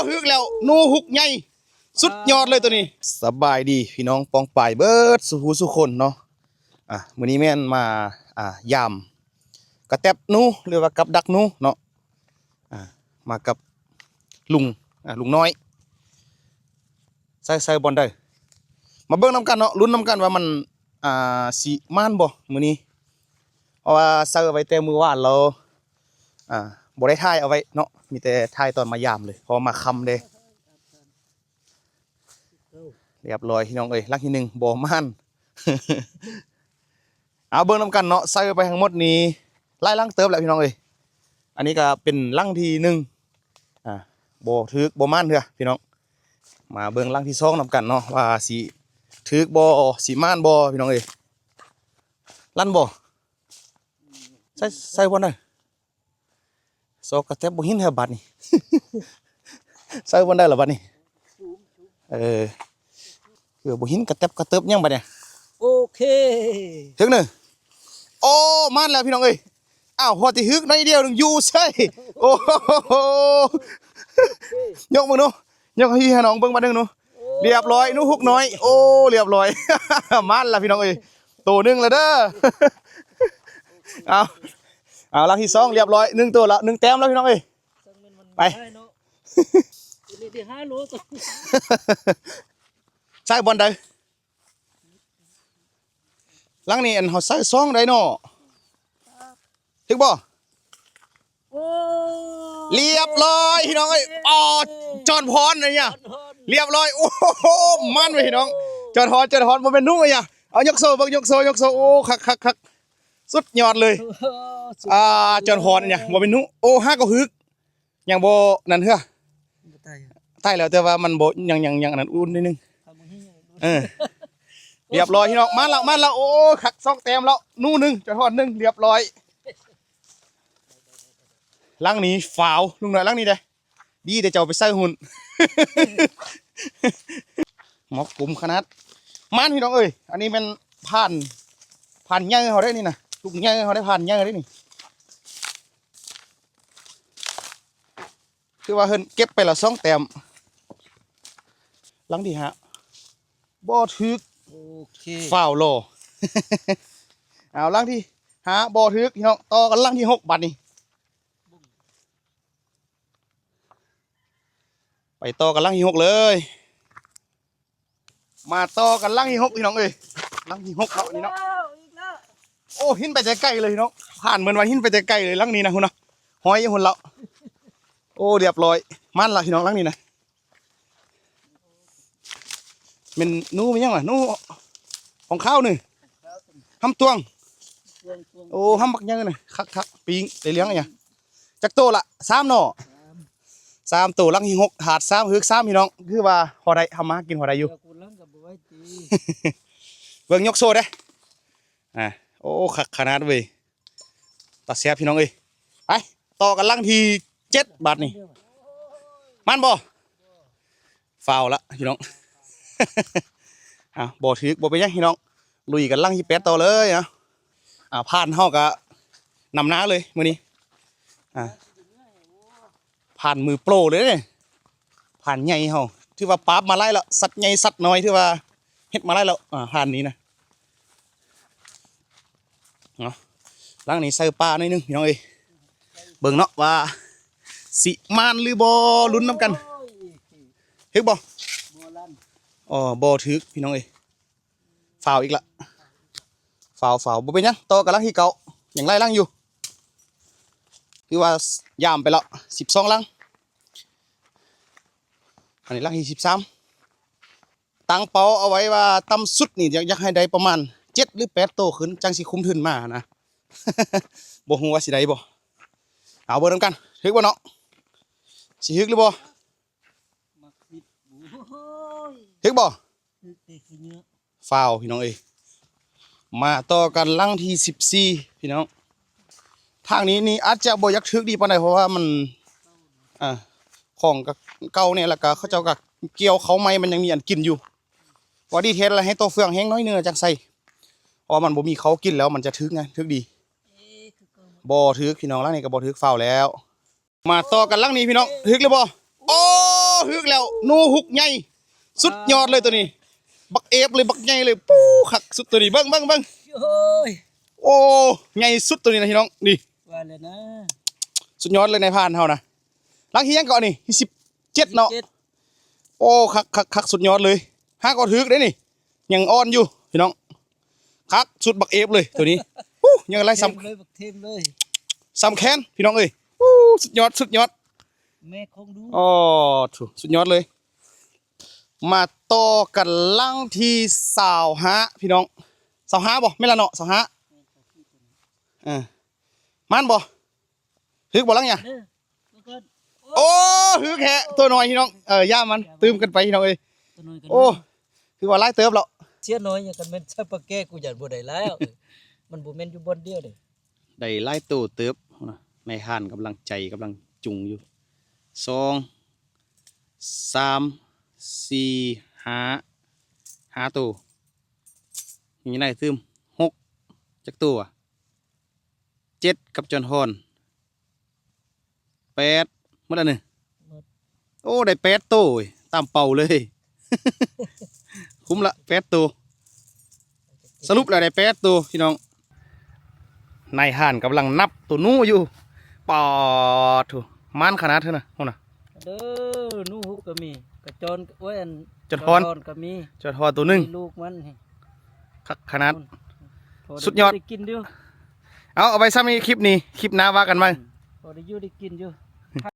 ฮึกแล้วนูหุกใหญ่สุดยอดเลยตัวนี้สบายดีพี่น้องปองป่ายเบิดสุขุสุคนเนาะมื้อนี้แม่นมายามกระแตบนูหรือว่ากับดักนูเนาะมากับลุงลุงน้อยใส่บอลได้มาเบิ่งนํกันเนาะลุ้นนํกันว่ามันสิม่านบ่มื้อนี้เพราะว่าใส่ไว้แต่มื้อวานเราบ่ได้ถ่ายเอาไว้เนาะมีแต่ถ่ายตอนมายามเลยพอมาค่ำเด้เรียบร้อยพี่น้องเอ้ยลักที่1บ่ม่าน เอาเบิ่งนํกันเนาะใส่ไปทั้งหมดนี้ไล่ลังเติบแล้วพี่น้องเอ้ยอันนี้ก็เป็นลังที่1บ่ถึกบ่ม่านเด้อพี่น้องมาเบิ่งลังที่2นํกันเนาะว่าสิถึกบ่สิม่านบ่พี่น้องเอ้ยลั่นบ่ใส่บ่ได้ซอกกระแทบบ่หินแถวบัดนี่ ใส่บ่ได้ล่ะบัดนี้คือบ่หินกระแทบกระเติบยังบัดเนี่ยโอเคถึงโอ้ม่านแล้วพี่น้องเอ้ยอ้าวพอสิฮึกน้อยเดียวนึงอยู่ใช่โอ้โหยกมือหนูยกให้พี่น้องเบิ่งบัดนึงหนูเรียบร้อยหนูฮุกน้อยโอ้เรียบร้อย ม่านแล้วพี่น้องเอ้ยตัวนึงแล้วเด้อเอาลังที่2เรียบร้อย1ตัวละ1แต้มแล้วพี่น้องเอ้ยไปนี่ได้5โลตัว ใส่บอลได้ลังนี้อันเฮาใส่2ได้เนาะถึกบ่เรียบร้อยพี่น้องเอ้ยจอนพรอะไรเนี่ยเรียบร้อยโอ้โหมันไปพี่น้องจอนพรบ่เป็นนุ่งอ่ะเอายกโซ่เบิ่งยกโซ่โอ้คักสุดยอดเลยจอนพรเนี่ยบ่เป็นนุ่งโอ้ห้าก็ฮึกยังบ่นั่นเด้อใต้แล้วแต่ว่ามันบ่ยังอันนั้นอุ่นนิดนึงเรียบร้อยพี่น้องมาแล้วโอ้คัก2แต้มแล้วนู่น1จอนพร1เรียบร้อยลังนี้ฝาวลุงหน่อยลังนี้เด้ดีแต่เจ้าไปใส่หุ่น หมอกกลุ่มขนาดมันพี่น้องเอ้ยอันนี้เป็นผ่านใหญ่เขาได้นี่นะลูกใหญ่เขาได้ผ่านใหญ่ได้นี่คือว่าเฮินเก็บไปละ2แต้มลังที่5บ่ถึกโอเคฝาวโล เอาลังที่5บ่ถึกพี่น้องต่อกันลังที่6บัดนี้ไปต่อกันลังที่6เลยมาต่อกันลังที่6พี่น้องเอ้ยลังที่6เนาะนี่เนาะโอ้หินไปแต่ไกลเลยเนาะผ่านเหมือนว่าหินไปแต่ไกลเลยลังนี้นะคุณเนาะหอยหุ่นเราโอ้เรียบร้อยมันละพี่น้องลังนี้นะเป็นนู้มียังไงนู้ของข้าวหนึ่งห้ำตวงโอ้ห้ำบักยังไงคักปิงเลี้ยงไงจักโตละ3หน่อ3ตัวลังที่6ถาด3ฮึก3พี่น้องคือว่าพอได้ทำมากินพอได้อยู่เบิ่งยกโซ่ได้โอ้ขักขนาดเว้ยตัดเสียพี่น้องเอ้ยไปต่อกันลังที่7บาทนี่มันบ่ฟาวละพี่น้องบ่ถึกบ่เป็นยังพี่น้องลุยกันลังที่8ต่อเลยผ่านเฮาก็นำหน้าเลยมื้อนี้ผ่านมือโปรเลยเนี่ยผ่านใหญ่เฮาถือว่าปราบมาไล่แล้วสัตว์ใหญ่สัตว์น้อยถือว่าเฮ็ดมาไล่แล้วผ่านนี้นะเนาะลังนี้ใส่ปลาหน่อยนึงพี่น้องเอ้ยเบิ่งเนาะว่าสิมานหรือบ่ลุ้นน้ำกันถึกบ่บ่ถึกพี่น้องเอ้ยฟาวอีกละฟาวบ่เป็นหยังต่อกันลังที่เก่ายังไล่ลังอยู่คือว่ายามไปแล้ว12ลังอันนี้ลังที่13ตั้งเป้าเอาไว้ว่าต่ำสุดนี่อยากให้ได้ประมาณ7หรือ8โตขึ้นจังสิคุ้มทุนมานะ บ่ฮู้ว่าสิได้บ่เอาเบิ่งนำกันถึกบ่เนาะสิถึกหรือบ่ถึกบ่ฟาวพี่น้องเอ้ยมาต่อกันลังที่14พี่น้องทางนี้นี่อาจจะบ่อยากถึกดีปานใดเพราะว่ามันของเก่าเนี่ยแล้วก็เขาเจ้าก็เกี่ยวเขาไม้มันยังมีอันกินอยู่ว่าดีเทสแล้วให้ตัวเฟืองแห้งน้อยเนื้อจังใส่เพราะมันบ่มีเขากินแล้วมันจะถึกไงถึกดีบ่ถึกพี่น้องลังนี้ก็บ่ถึกฟาวแล้วมาต่อกันลังนี้พี่น้องถึกหรือบ่โอ้ ฮึกแล้วหนูหุกใหญ่สุดยอดเลยตัวนี้บักเอฟเลยบักใหญ่เลยปู้คักสุดตัวนี้เบิ่งโอ้ย โอ้ใหญ่สุดตัวนี้นะพี่น้องนี่ ว่าเลยนะ สุดยอดเลยในพานเฮานะลังที่ยังก่อนนี่ที่17เนาะ โอ้คักสุดยอดเลยห้าก็ถึกได้นี่ยังอ่อนอยู่พี่น้องคักสุดบักเอฟเลยตัวนี้ยังไร เทมเลยบักเทมเลย ซ้ำแค้นพี่น้องเอ้ยสุดยอด แม่คงดู อ๋อถูกสุดยอดเลย มาต่อกันลังที่25พี่น้อง25บ่ไม่นละเนาะ25มันบ่ถึกบ่ลังเนี่ย เด้อแล้วก็ โอ้ถึกแฮะตัวน้อยพี่น้องย่ามันตืมกันไปพี่น้องเอ้ย ตัวน้อยกัน โอ้คือว่าไล่เติบแล้ว เสียน้อยอย่างกันแม่นใช่ปะแก้กูอยากบ่ได้แล้วมันบ่แม่นอยู่บนเดียวเด้ ได้ไล่ตู้เติบในห่านกำลังใจกำลังจุงอยู่2 3 4 5ตู้มีไหนซึม6จักตู้7กับจนฮอน8หมดอันนึงโอ้ได้8ตู้ตามเป่าเลย คุ้มละ8ตู้สรุปแล้วได้8ตู้พี่น้องนายห่านกำลังนับตัวนู้อยู่ปอดถูมันขนาดเท่าน่ะโหน่ะ เด้อหนูฮุกก็มีกระจรโอ้ยอัน จนฮอน ก็มี จอดฮอตัวหนึง มีลูกมันนี่ ขนาด พไ สุดยอด ได้กินอยู่ เอาไปซ้ำอีกคลิปนี้คลิปหน้าว่ากันไหม พอได้อยู่ได้กินอยู่